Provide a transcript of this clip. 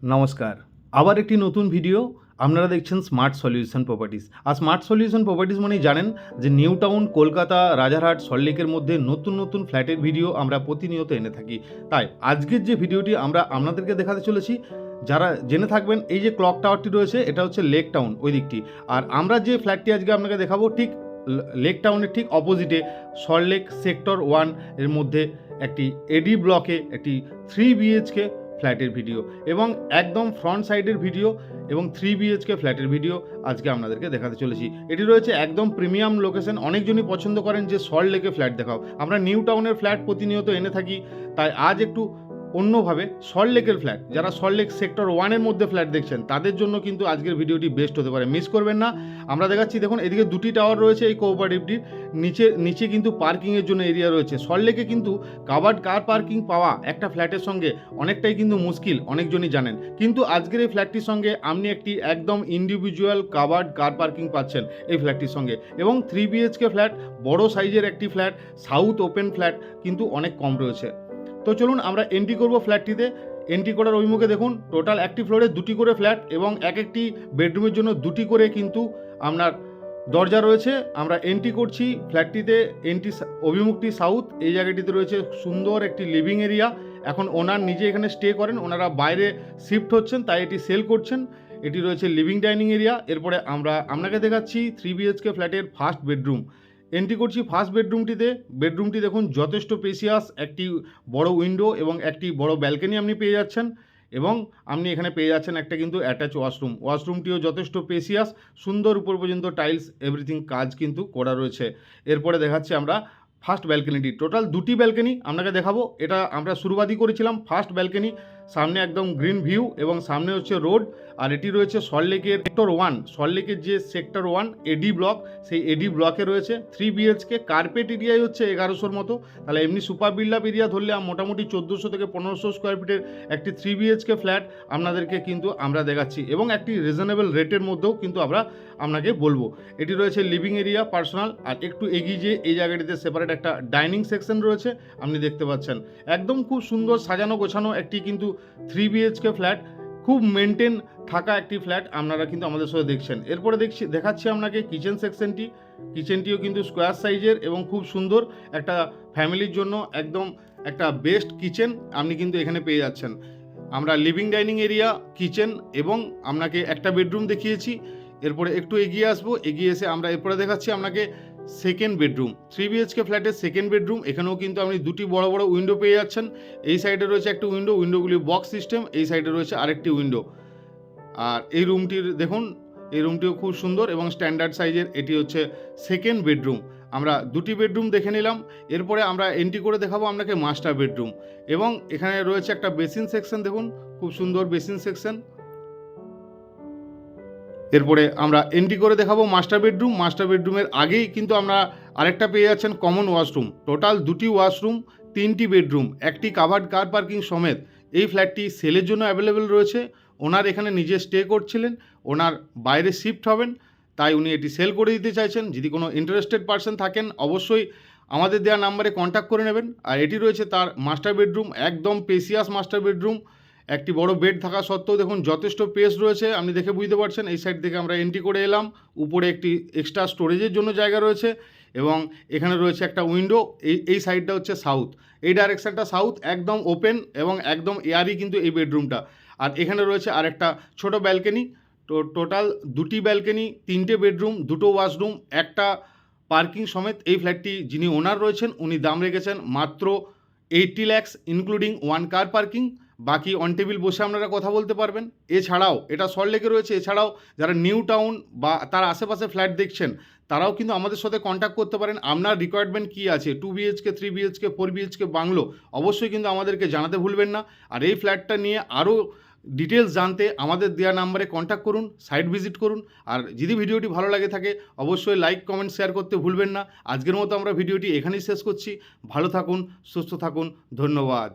নমস্কার, আবার একটি নতুন ভিডিও। আপনারা দেখছেন স্মার্ট সলিউশন প্রপার্টিস। আর স্মার্ট সলিউশন প্রপার্টিস মানেই জানেন যে নিউ টাউন, কলকাতা, রাজারহাট, সল্টলেকের মধ্যে নতুন নতুন ফ্ল্যাটের ভিডিও আমরা প্রতিনিয়ত এনে থাকি। তাই আজকের যে ভিডিওটি আমরা আপনাদেরকে দেখাতে চলেছি, যারা জেনে থাকবেন এই যে ক্লক টাওয়ারটি রয়েছে এটা হচ্ছে লেক টাউন ওই দিকটি। আর আমরা যে ফ্ল্যাটটি আজকে আপনাকে দেখাবো ঠিক লেক টাউনের ঠিক অপোজিটে সল্টলেক সেক্টর 1 এর মধ্যে একটি এডি ব্লকে একটি 3 বিএইচকে ফ্ল্যাটের ভিডিও এবং একদম ফ্রন্ট সাইডের ভিডিও এবং 3 বিএইচকে ফ্ল্যাটের ভিডিও আজকে আপনাদেরকে দেখাতে চলেছি। এটি রয়েছে একদম প্রিমিয়াম লোকেশন। অনেকজনই পছন্দ করেন যে সল্টলেকে ফ্ল্যাট দেখাও, আমরা নিউ টাউনের ফ্ল্যাট প্রতিনিয়ত এনে থাকি। তাই আজ একটু অন্যভাবে সল্টলেকের ফ্ল্যাট, যারা সল্টলেক সেক্টর 1 এর মধ্যে ফ্ল্যাট দেখছেন তাদের জন্য কিন্তু আজকের ভিডিওটি বেস্ট হতে পারে, মিস করবেন না। আমরা দেখাচ্ছি, দেখুন এদিকে দুটি টাওয়ার রয়েছে এই কোঅপারেটিভটির, নিচে কিন্তু পার্কিংয়ের জন্য এরিয়া রয়েছে। সল্টলেকে কিন্তু কাভার্ড কার পার্কিং পাওয়া একটা ফ্ল্যাটের সঙ্গে অনেকটাই কিন্তু মুশকিল, অনেকজনই জানেন। কিন্তু আজকের এই ফ্ল্যাটটির সঙ্গে আপনি একটি একদম ইন্ডিভিজুয়াল কাভার্ড কার পার্কিং পাচ্ছেন এই ফ্ল্যাটটির সঙ্গে, এবং 3 বিএইচকে ফ্ল্যাট, বড় সাইজের একটি ফ্ল্যাট, সাউথ ওপেন ফ্ল্যাট কিন্তু অনেক কম রয়েছে। তো চলুন আমরা এন্ট্রি করব ফ্ল্যাটটিতে। এন্ট্রি করার ওই মুখে দেখুন টোটাল একটি ফ্লোরে দুটি করে ফ্ল্যাট এবং এক একটি বেডরুমের জন্য দুটি করে কিন্তু আপনার দরজা রয়েছে। আমরা এন্ট্রি করছি ফ্ল্যাটটিতে। Entry অভিমুখটি south. এই জায়গাটিতে রয়েছে সুন্দর একটি লিভিং এরিয়া। এখন ওনার নিজে এখানে স্টে করেন, ওনারা বাইরে শিফট হচ্ছেন তাই এটি সেল করছেন। এটি রয়েছে লিভিং ডাইনিং এরিয়া। এরপরে আমরা আপনাকে দেখাচ্ছি 3 বিএইচকে ফ্ল্যাটের ফার্স্ট বেডরুম। এন্ট্রি করছি ফার্স্ট বেডরুমটিতে। বেডরুমটি দেখুন যথেষ্ট স্পেসিয়াস, একটি বড় উইন্ডো এবং একটি বড় ব্যালকনি আপনি পেয়ে যাচ্ছেন, এবং আপনি এখানে পেয়ে যাচ্ছেন একটা কিন্তু অ্যাটাচ ওয়াশরুম। ওয়াশরুমটিও যথেষ্ট স্পেসিয়াস, সুন্দর, উপর পর্যন্ত টাইলস এভরিথিং কাজ কিন্তু করা রয়েছে। এরপরে দেখাচ্ছি আমরা ফার্স্ট ব্যালকনিটি। টোটাল দুটি ব্যালকনি আপনাকে দেখাবো। এটা আমরা শুরুবাদই করেছিলাম ফার্স্ট ব্যালকনি, সামনে একদম গ্রিন ভিউ এবং সামনে হচ্ছে রোড। আর এটি রয়েছে সল্টলেকের সেক্টর 1, সল্টলেকের যে সেক্টর 1 এডি ব্লক, সেই এডি ব্লকে রয়েছে 3 বিএইচকে। কার্পেট এরিয়াই হচ্ছে 1100-র মতো। তাহলে এমনি সুপার বিল্ড আপ এরিয়া ধরলে মোটামুটি 1400 থেকে 1500 স্কোয়ার ফিটের একটি 3 বিএইচকে ফ্ল্যাট আপনাদেরকে কিন্তু আমরা দেখাচ্ছি, এবং একটি রিজনেবল রেটের মধ্যেও কিন্তু আমরা আপনাকে বলবো। এটি রয়েছে লিভিং এরিয়া পার্সোনাল। আর একটু এগিয়ে যে এই জায়গাটিতে সেপারেট একটা ডাইনিং সেকশন রয়েছে আপনি দেখতে পাচ্ছেন। একদম খুব সুন্দর সাজানো গোছানো একটি কিন্তু 3 বিএইচকে ফ্ল্যাট, খুব মেনটেন থাকা একটি ফ্ল্যাট আপনারা কিন্তু আমাদের সাথে দেখছেন। এরপরে দেখাচ্ছি আপনাকে কিচেন সেকশনটি। কিচেনটিও কিন্তু স্কোয়ার সাইজের এবং খুব সুন্দর, একটা ফ্যামিলির জন্য একদম একটা বেস্ট কিচেন আপনি কিন্তু এখানে পেয়ে যাচ্ছেন। আমরা লিভিং ডাইনিং এরিয়া, কিচেন এবং আপনাকে একটা বেডরুম দেখিয়েছি। এরপরে একটু এগিয়ে আসবো, এগিয়ে এসে আমরা এরপরে দেখাচ্ছি আপনাকে সেকেন্ড বেডরুম। 3 বিএইচকে ফ্ল্যাটের সেকেন্ড বেডরুম। এখানেও কিন্তু আপনি দুটি বড় বড় উইন্ডো পেয়ে যাচ্ছেন। এই সাইডে রয়েছে একটা উইন্ডো, উইন্ডোগুলি বক্স সিস্টেম। এই সাইডে রয়েছে আরেকটি উইন্ডো। আর এই রুমটির দেখুন, এই রুমটিও খুব সুন্দর এবং স্ট্যান্ডার্ড সাইজের। এটি হচ্ছে সেকেন্ড বেডরুম। আমরা দুটি বেডরুম দেখে নিলাম। এরপরে আমরা এন্ট্রি করে দেখাবো আপনাকে মাস্টার বেডরুম, এবং এখানে রয়েছে একটা বেসিন সেকশন। দেখুন খুব সুন্দর বেসিন সেকশন। এরপরে আমরা এন্ট্রি করে দেখাবো মাস্টার বেডরুম। মাস্টার বেডরুমের আগেই কিন্তু আমরা আরেকটা পেয়ে যাচ্ছেন কমন ওয়াশরুম। টোটাল দুটি ওয়াশরুম, 3টি বেডরুম, একটি কাভার্ড কার পার্কিং সমেত এই ফ্ল্যাটটি সেলের জন্য অ্যাভেলেবেল রয়েছে। ওনার এখানে নিজে স্টে করছিলেন, ওনার বাইরে শিফট হবেন, তাই উনি এটি সেল করে দিতে চাইছেন। যদি কোনো ইন্টারেস্টেড পার্সন থাকেন অবশ্যই আমাদের দেওয়া নাম্বারে কন্ট্যাক্ট করে নেবেন। আর এটি রয়েছে তার মাস্টার বেডরুম, একদম স্পেসিয়াস মাস্টার বেডরুম। একটি বড় বেড থাকা সত্ত্বেও দেখুন যথেষ্ট স্পেস রয়েছে, আপনি দেখে বুঝতে পারছেন। এই সাইড থেকে আমরা এন্ট্রি করে এলাম, উপরে একটি এক্সট্রা স্টোরেজের জন্য জায়গা রয়েছে, এবং এখানে রয়েছে একটা উইন্ডো। এই সাইডটা হচ্ছে সাউথ, এই ডাইরেকশানটা সাউথ, একদম ওপেন এবং একদম এয়ারি কিন্তু এই বেডরুমটা। আর এখানে রয়েছে আরেকটা ছোট ব্যালকনি। তো টোটাল দুটি ব্যালকনি, 3টে বেডরুম, দুটো ওয়াশরুম, একটা পার্কিং সমেত এই ফ্ল্যাটটি যিনি ওনার রয়েছেন উনি দাম রেখেছেন মাত্র 80 lakhs ইনক্লুডিং 1 কার পার্কিং। বাকি অন টেবিল বসে আপনারা কথা বলতে পারবেন। এছাড়াও এটা সল্টলেকে রয়েছে। এছাড়াও যারা নিউ টাউন বা তার আশেপাশে ফ্ল্যাট দেখছেন তারাও কিন্তু আমাদের সাথে কন্ট্যাক্ট করতে পারেন। আপনার রিকোয়ারমেন্ট কী আছে, 2 বিএইচকে, 3 বিএইচকে, 4 বিএইচকে বাংলো, অবশ্যই কিন্তু আমাদেরকে জানাতে ভুলবেন না। আর এই ফ্ল্যাটটা নিয়ে আরও ডিটেলস জানতে আমাদের দেওয়া নাম্বারে কন্ট্যাক্ট করুন, সাইট ভিজিট করুন। আর যদি ভিডিওটি ভালো লাগে থাকে অবশ্যই লাইক, কমেন্ট, শেয়ার করতে ভুলবেন না। আজকের মতো আমরা ভিডিওটি এখানেই শেষ করছি। ভালো থাকুন, সুস্থ থাকুন, ধন্যবাদ।